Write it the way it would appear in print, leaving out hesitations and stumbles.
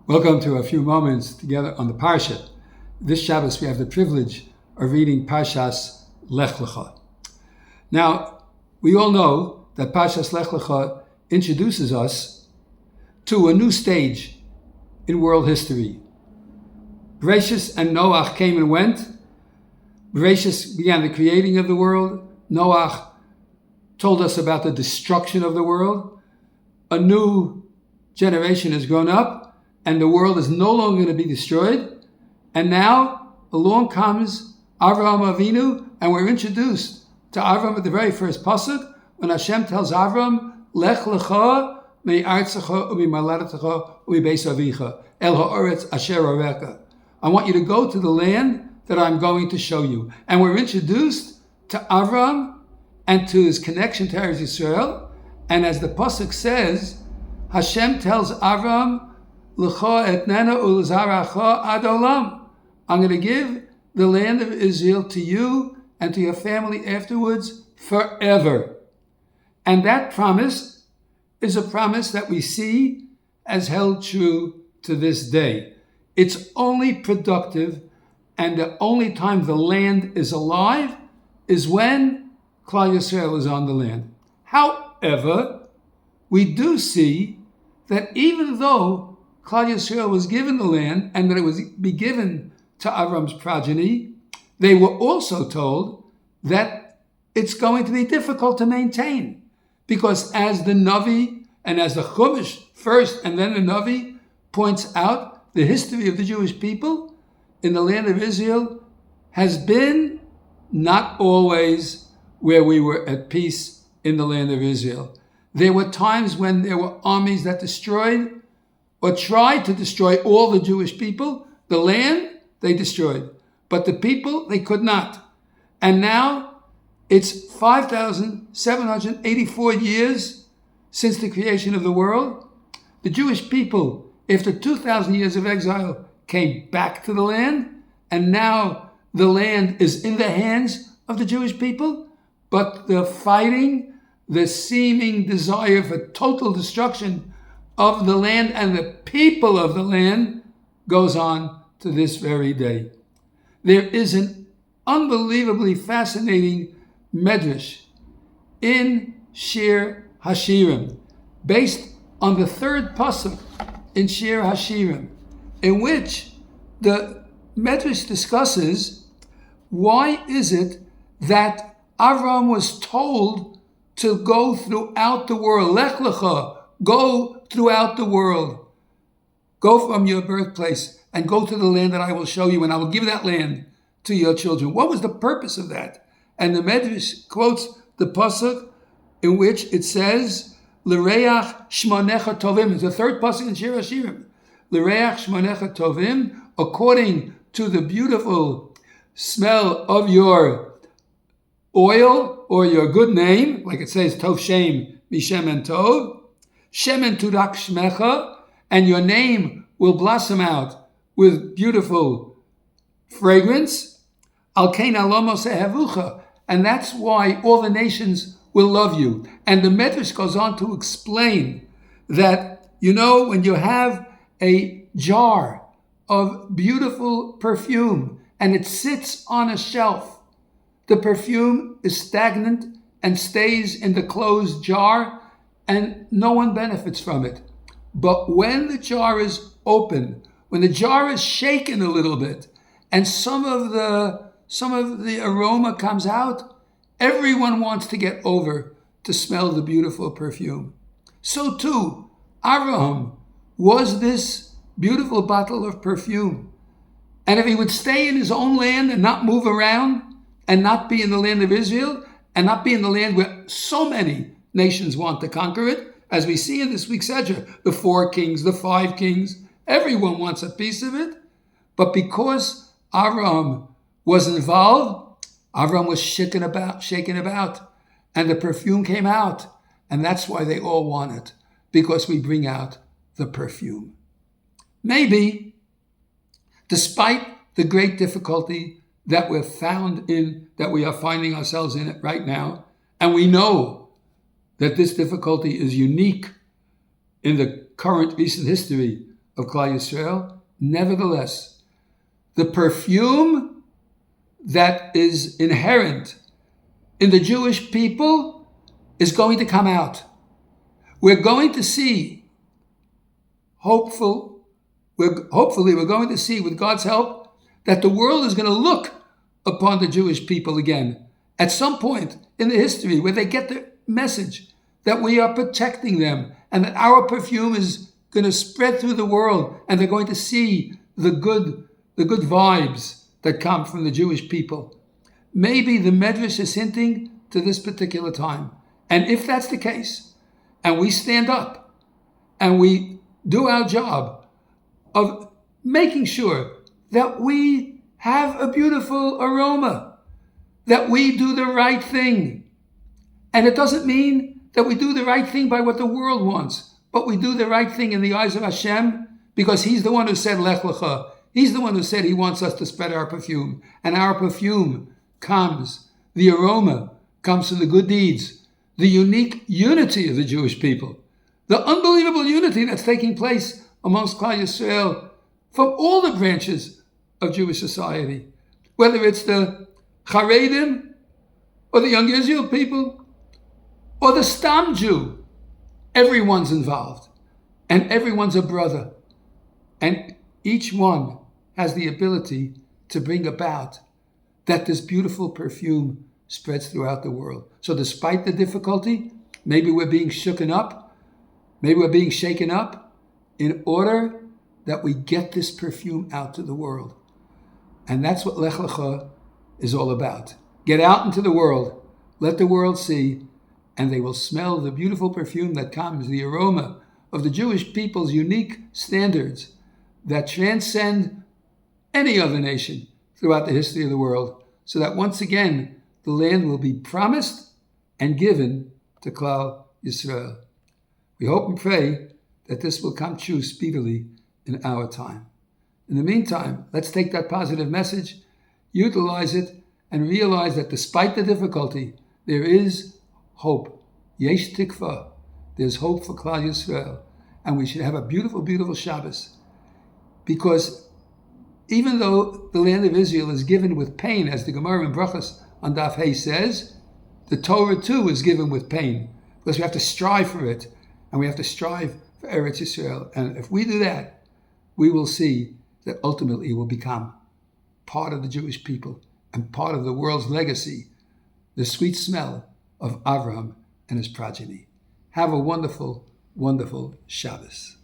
Welcome to a few moments together on the Parsha. This Shabbos we have the privilege of reading Parshas Lecha. Now, we all know that Parshas Lecha introduces us to a new stage in world history. Parshas and Noach came and went. Parshas began the creating of the world. Noach told us about the destruction of the world. A new generation has grown up, and the world is no longer going to be destroyed. And now along comes Avraham Avinu, and we're introduced to Avraham at the very first pasuk when Hashem tells Avraham, Lech Lecha me'artzecha u'mimaladetecha u'mibeis avicha el ha'oretz asher arecha. I want you to go to the land that I'm going to show you. And we're introduced to Avraham and to his connection to Eretz Yisrael. And as the pasuk says, Hashem tells Avraham, Lecha etnena ulzaracha ad olam. I'm going to give the land of Israel to you and to your family afterwards forever. And that promise is a promise that we see as held true to this day. It's only productive, and the only time the land is alive is when Klal Yisrael is on the land. However, we do see that even though Klal Yisrael was given the land and that it was be given to Avram's progeny, they were also told that it's going to be difficult to maintain. Because as the Navi and as the Chumash first and then the Navi points out, the history of the Jewish people in the land of Israel has been not always where we were at peace in the land of Israel. There were times when there were armies that destroyed or tried to destroy all the Jewish people. The land, they destroyed. But the people, they could not. And now, it's 5,784 years since the creation of the world. The Jewish people, after 2,000 years of exile, came back to the land. And now, the land is in the hands of the Jewish people. But the fighting, the seeming desire for total destruction of the land and the people of the land goes on to this very day. There is an unbelievably fascinating medrash in Shir Hashirim, based on the third pasuk in Shir Hashirim, in which the medrash discusses why is it that Avram was told to go throughout the world. Lech Lecha, go throughout the world. Go from your birthplace and go to the land that I will show you, and I will give that land to your children. What was the purpose of that? And the Medrash quotes the pasuk in which it says, L'reach shmonecha tovim. It's the third pasuk in Shir Hashirim. L'reach shmonecha tovim, according to the beautiful smell of your oil or your good name, like it says, Tov Shem Mishem and Tov. Shemen tudak shmecha, and your name will blossom out with beautiful fragrance. Al kein alomos ehevucha, and that's why all the nations will love you. And the Medrash goes on to explain that, when you have a jar of beautiful perfume and it sits on a shelf, the perfume is stagnant and stays in the closed jar, and no one benefits from it. But when the jar is open, when the jar is shaken a little bit, and some of the aroma comes out, everyone wants to get over to smell the beautiful perfume. So too, Avraham was this beautiful bottle of perfume. And if he would stay in his own land and not move around, and not be in the land of Israel, and not be in the land where so many nations want to conquer it, as we see in this week's Sedra, the 4 kings, the 5 kings, everyone wants a piece of it. But because Avraham was involved, Avraham was shaken about, and the perfume came out. And that's why they all want it, because we bring out the perfume. Maybe, despite the great difficulty that we are finding ourselves in it right now, and we know that this difficulty is unique in the current recent history of Klal Yisrael. Nevertheless, the perfume that is inherent in the Jewish people is going to come out. We're going to see, hopefully we're going to see with God's help that the world is going to look upon the Jewish people again at some point in the history where they get the message that we are protecting them and that our perfume is going to spread through the world, and they're going to see the good vibes that come from the Jewish people. Maybe the Medrash is hinting to this particular time. And if that's the case, and we stand up and we do our job of making sure that we have a beautiful aroma, that we do the right thing. And it doesn't mean that we do the right thing by what the world wants, but we do the right thing in the eyes of Hashem because He's the one who said Lech Lecha. He's the one who said He wants us to spread our perfume. And our perfume comes, the aroma comes from the good deeds, the unique unity of the Jewish people, the unbelievable unity that's taking place amongst Klal Yisrael from all the branches of Jewish society, whether it's the Charedim or the young Israel people or the Stam Jew. Everyone's involved and everyone's a brother, and each one has the ability to bring about that this beautiful perfume spreads throughout the world. So despite the difficulty, maybe we're being shaken up in order that we get this perfume out to the world. And that's what Lech Lecha is all about. Get out into the world, let the world see, and they will smell the beautiful perfume that comes, the aroma of the Jewish people's unique standards that transcend any other nation throughout the history of the world, so that once again, the land will be promised and given to Klal Yisrael. We hope and pray that this will come true speedily in our time. In the meantime, let's take that positive message, utilize it, and realize that despite the difficulty, there is hope. Yesh tikva. There's hope for Klal Yisrael. And we should have a beautiful, beautiful Shabbos. Because even though the land of Israel is given with pain, as the Gemara in Brachas on Daf Hey says, the Torah too is given with pain. Because we have to strive for it. And we have to strive for Eretz Yisrael. And if we do that, we will see that ultimately it will become part of the Jewish people and part of the world's legacy, the sweet smell of Avraham and his progeny. Have a wonderful, wonderful Shabbos.